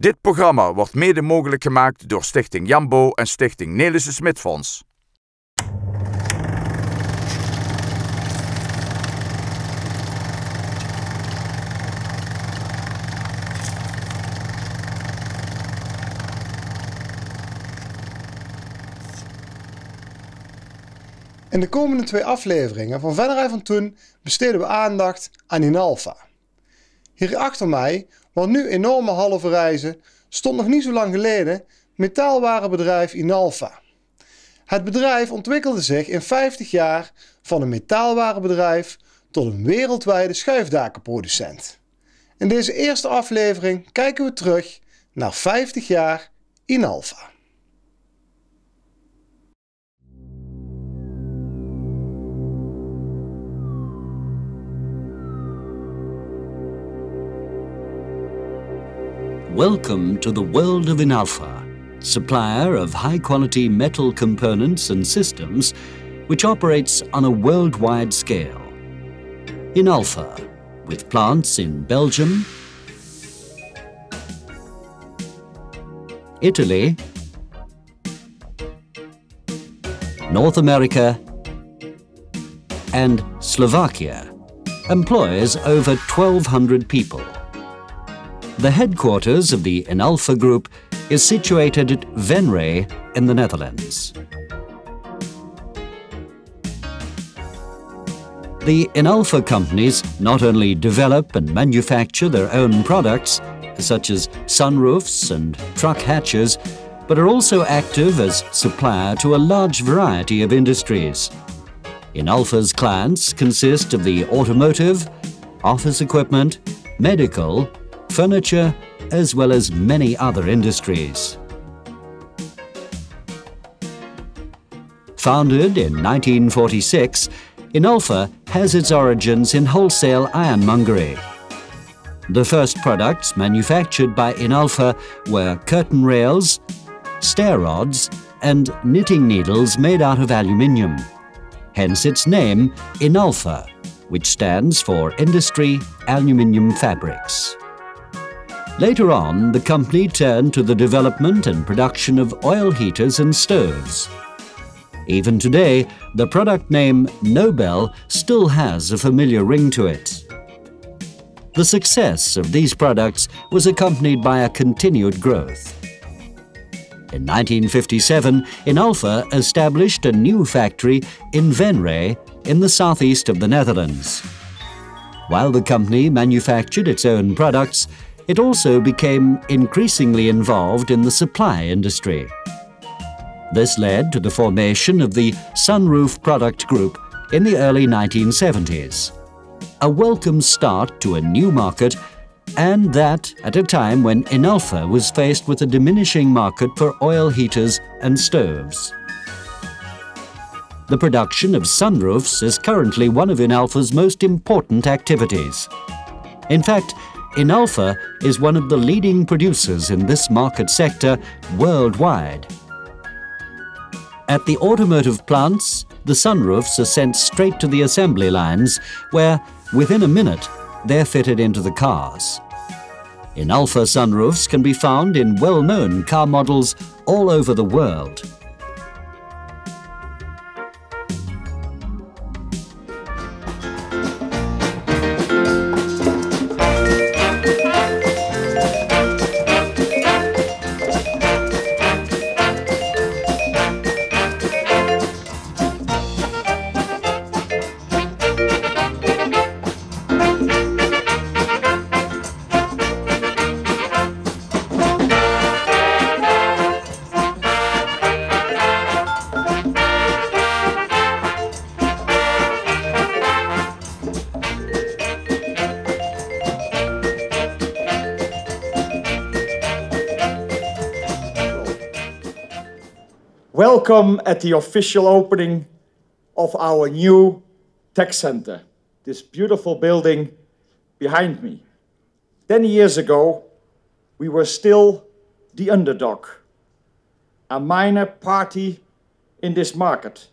Dit programma wordt mede mogelijk gemaakt door Stichting Jambo en Stichting Nelische Smitfonds. In de komende 2 afleveringen van Venray van Toen besteden we aandacht aan Inalfa. Hier achter mij, waar nu enorme hallen verrijzen, stond nog niet zo lang geleden metaalwarenbedrijf Inalfa. Het bedrijf ontwikkelde zich in 50 jaar van een metaalwarenbedrijf tot een wereldwijde schuifdakenproducent. In deze eerste aflevering kijken we terug naar 50 jaar Inalfa. Welcome to the world of Inalfa, supplier of high-quality metal components and systems which operates on a worldwide scale. Inalfa, with plants in Belgium, Italy, North America, and Slovakia, employs over 1,200 people. The headquarters of the Inalfa Group is situated at Venray in the Netherlands. The Inalfa companies not only develop and manufacture their own products, such as sunroofs and truck hatches, but are also active as supplier to a large variety of industries. Inalfa's clients consist of the automotive, office equipment, medical, furniture, as well as many other industries. Founded in 1946, Inalfa has its origins in wholesale ironmongery. The first products manufactured by Inalfa were curtain rails, stair rods, and knitting needles made out of aluminium. Hence its name, Inalfa, which stands for Industry Aluminium Fabrics. Later on, the company turned to the development and production of oil heaters and stoves. Even today, the product name Nobel still has a familiar ring to it. The success of these products was accompanied by a continued growth. In 1957, Inalfa established a new factory in Venray in the southeast of the Netherlands. While the company manufactured its own products, it also became increasingly involved in the supply industry. This led to the formation of the Sunroof Product Group in the early 1970s. A welcome start to a new market, and that at a time when Inalfa was faced with a diminishing market for oil heaters and stoves. The production of sunroofs is currently one of Inalfa's most important activities. In fact, Inalfa is one of the leading producers in this market sector worldwide. At the automotive plants, the sunroofs are sent straight to the assembly lines, where, within a minute, they're fitted into the cars. Inalfa sunroofs can be found in well-known car models all over the world. Welcome at the official opening of our new tech center, this beautiful building behind me. 10 years ago, we were still the underdog, a minor party in this market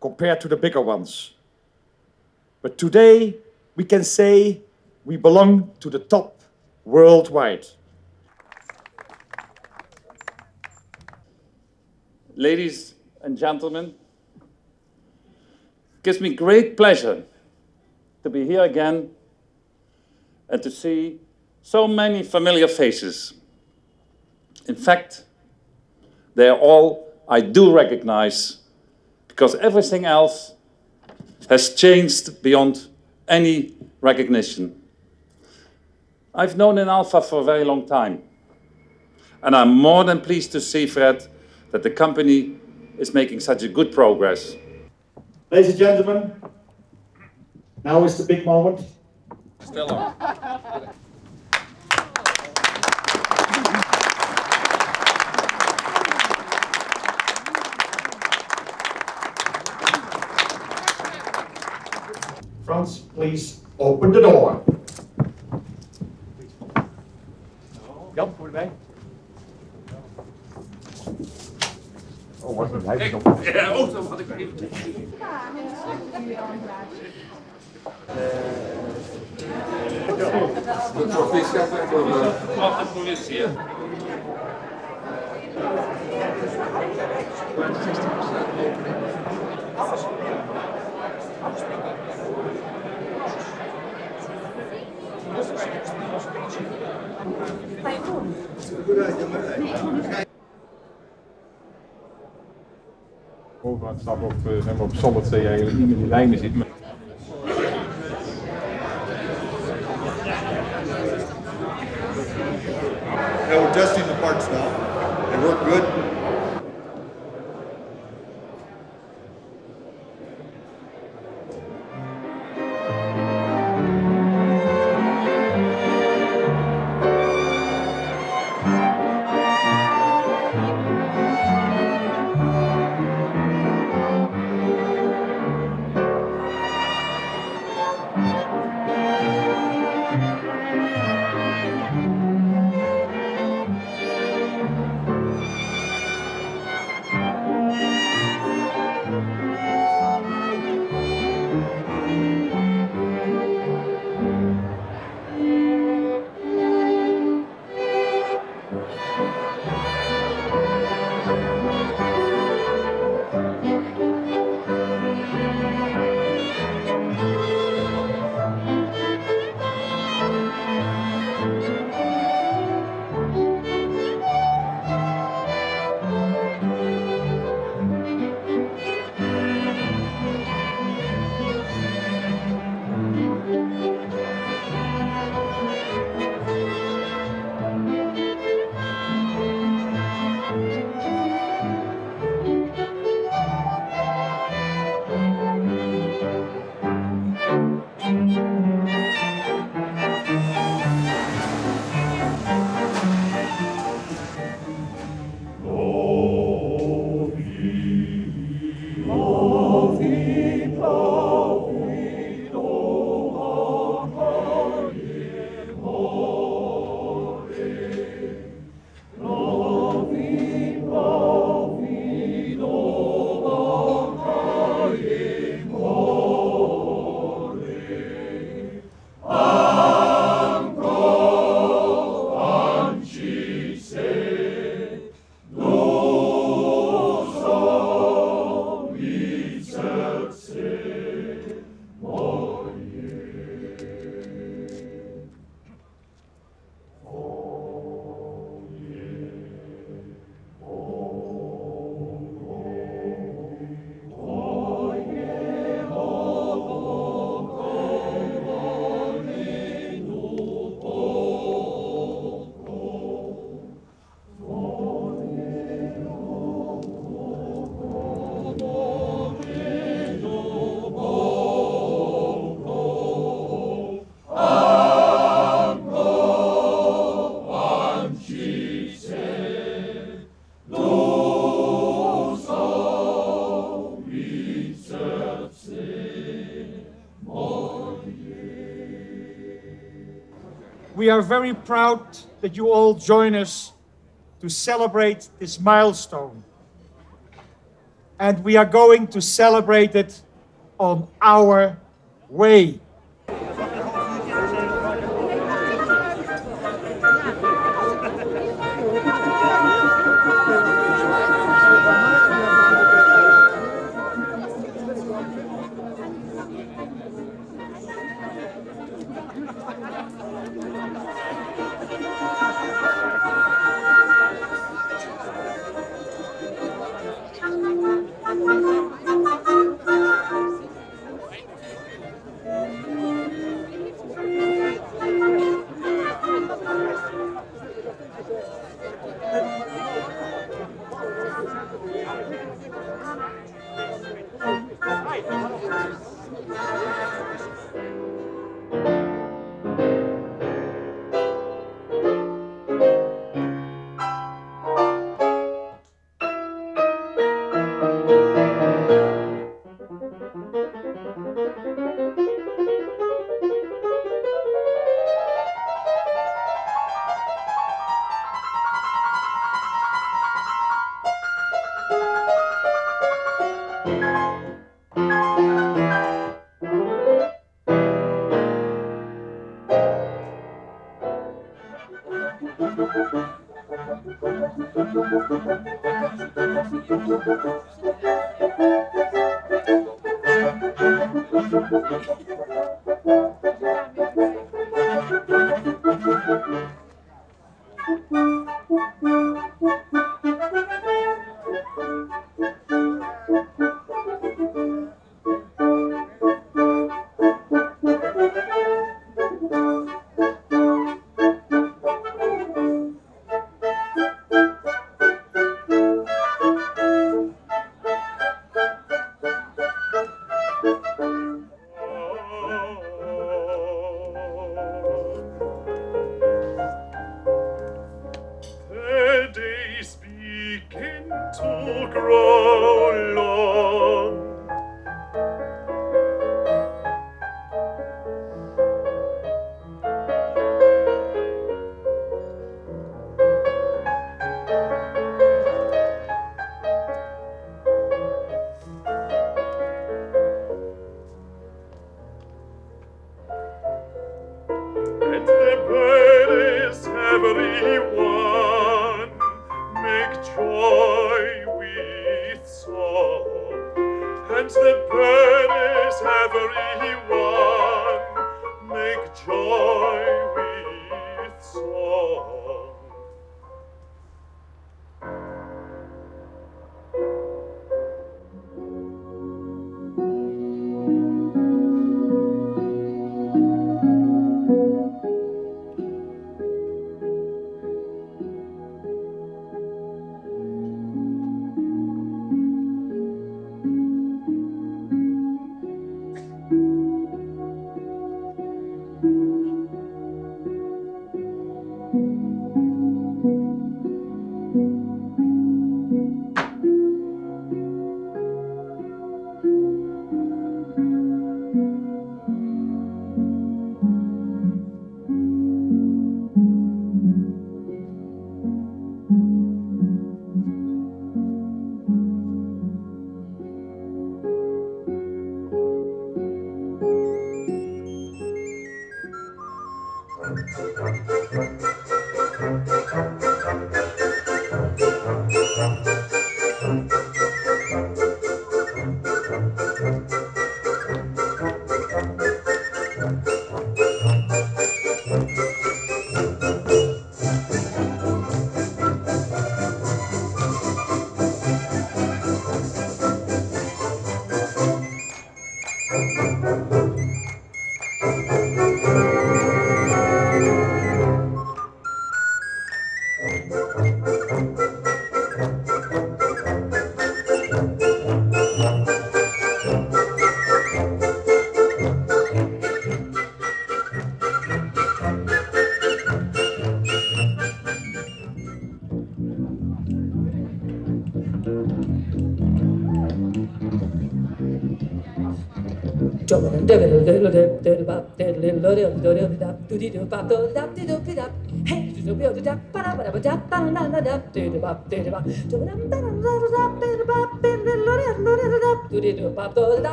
compared to the bigger ones. But today, we can say we belong to the top worldwide. ladies and gentlemen, it gives me great pleasure to be here again and to see so many familiar faces. In fact, they are all I do recognize, because everything else has changed beyond any recognition. I've known Inalfa for a very long time, and I'm more than pleased to see, Fred, that the company is making such a good progress. Ladies and gentlemen, now is the big moment. Still on. Frans, please open the door. Jan, voor mij. Oh, wat een hij nog. Ja, ook dat had ik even. De proficiat voor de politie. Bovenaan stappen op solid dat je eigenlijk niet meer die lijnen ziet. We're testing the parts now. They work good. We are very proud that you all join us to celebrate this milestone. And we are going to celebrate it on our way.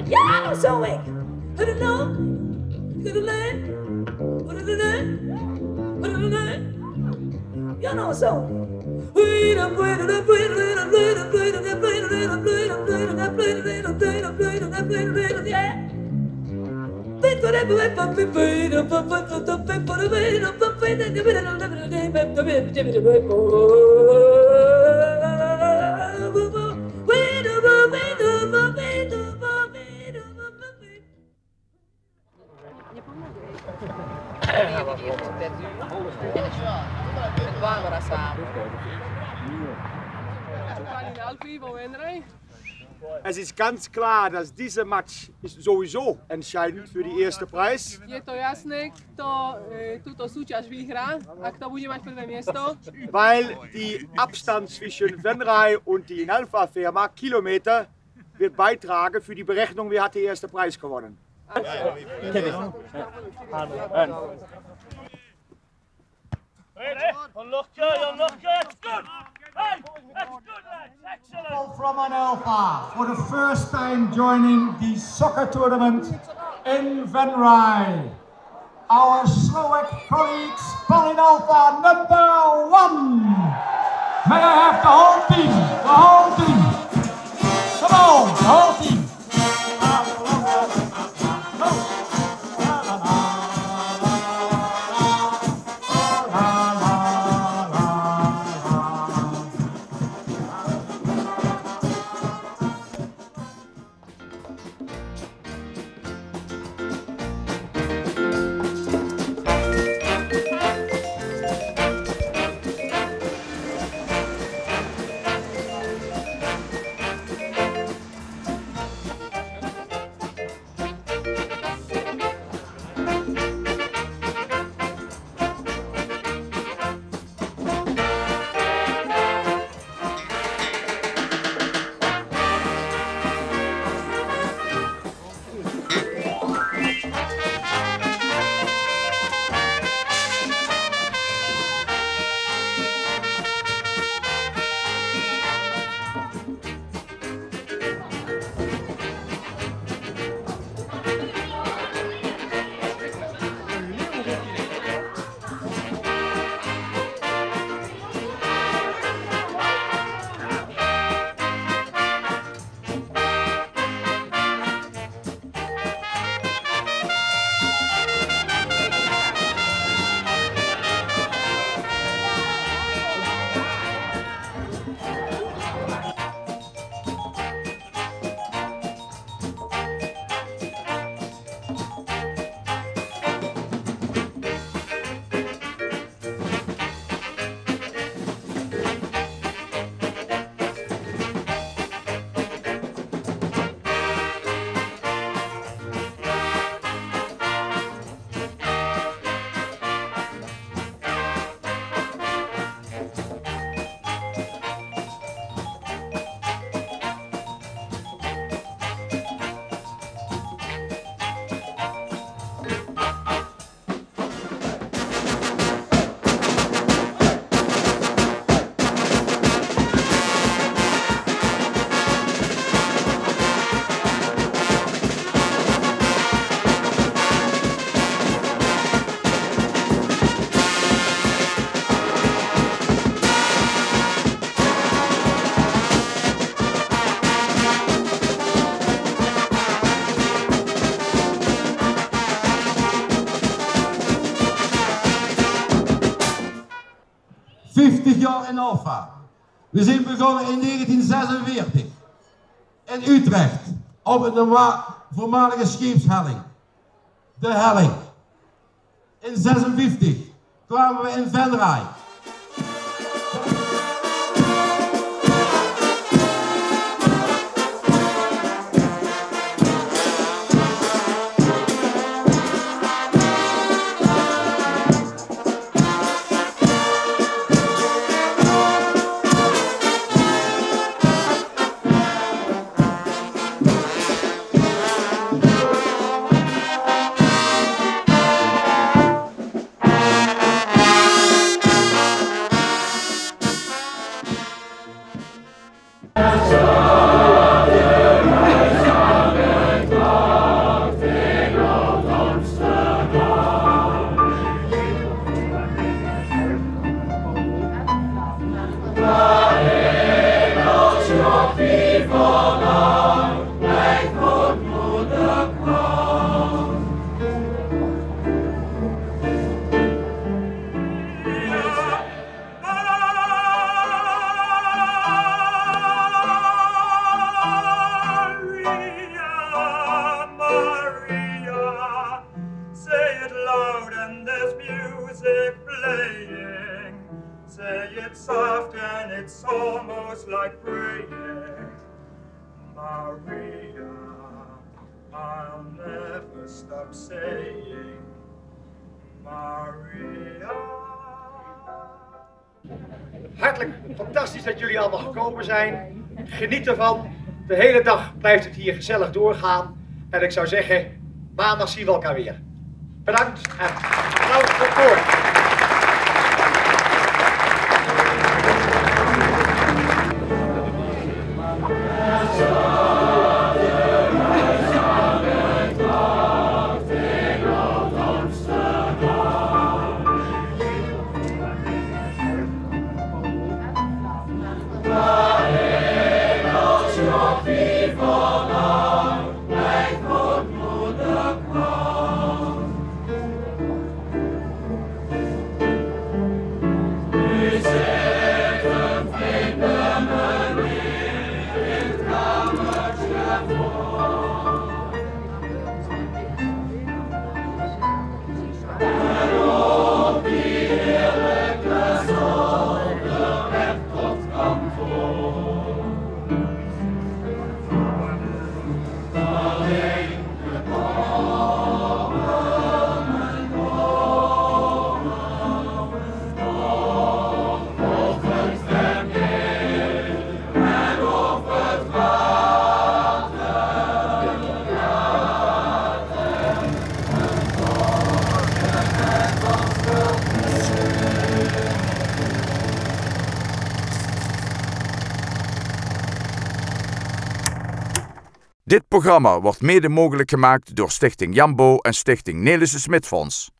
Ja, zo ik. Ja, nou zo. Es ist ganz klar, dass dieser Match ist sowieso entscheidend für die erste Preis. Je to jasné, kto túto súťaž vyhrá a kto bude mať prvé miesto. Weil die Abstand zwischen Venray und die Inalfa Firma Kilometer wird beitragen für die Berechnung, wer hat die erste Preis gewonnen. From Inalfa for the first time joining the soccer tournament in Venray. our Slovak colleagues from Inalfa number 1. May I have the whole team, the whole team. Come on, the whole team. Jaar Inalfa. We zijn begonnen in 1946 in Utrecht op een voormalige scheepshelling, de helling. In 56 kwamen we in Venray. Soft and it's almost like praying. Maria, I'll never stop saying Maria. Hartelijk fantastisch dat jullie allemaal gekomen zijn. Geniet ervan. De hele dag blijft het hier gezellig doorgaan. En ik zou zeggen, maandag zien we elkaar weer. Bedankt en bedankt voor het woord. Uitgezonden. Dit programma wordt mede mogelijk gemaakt door Stichting Jambo en Stichting Nelissen Smitfonds.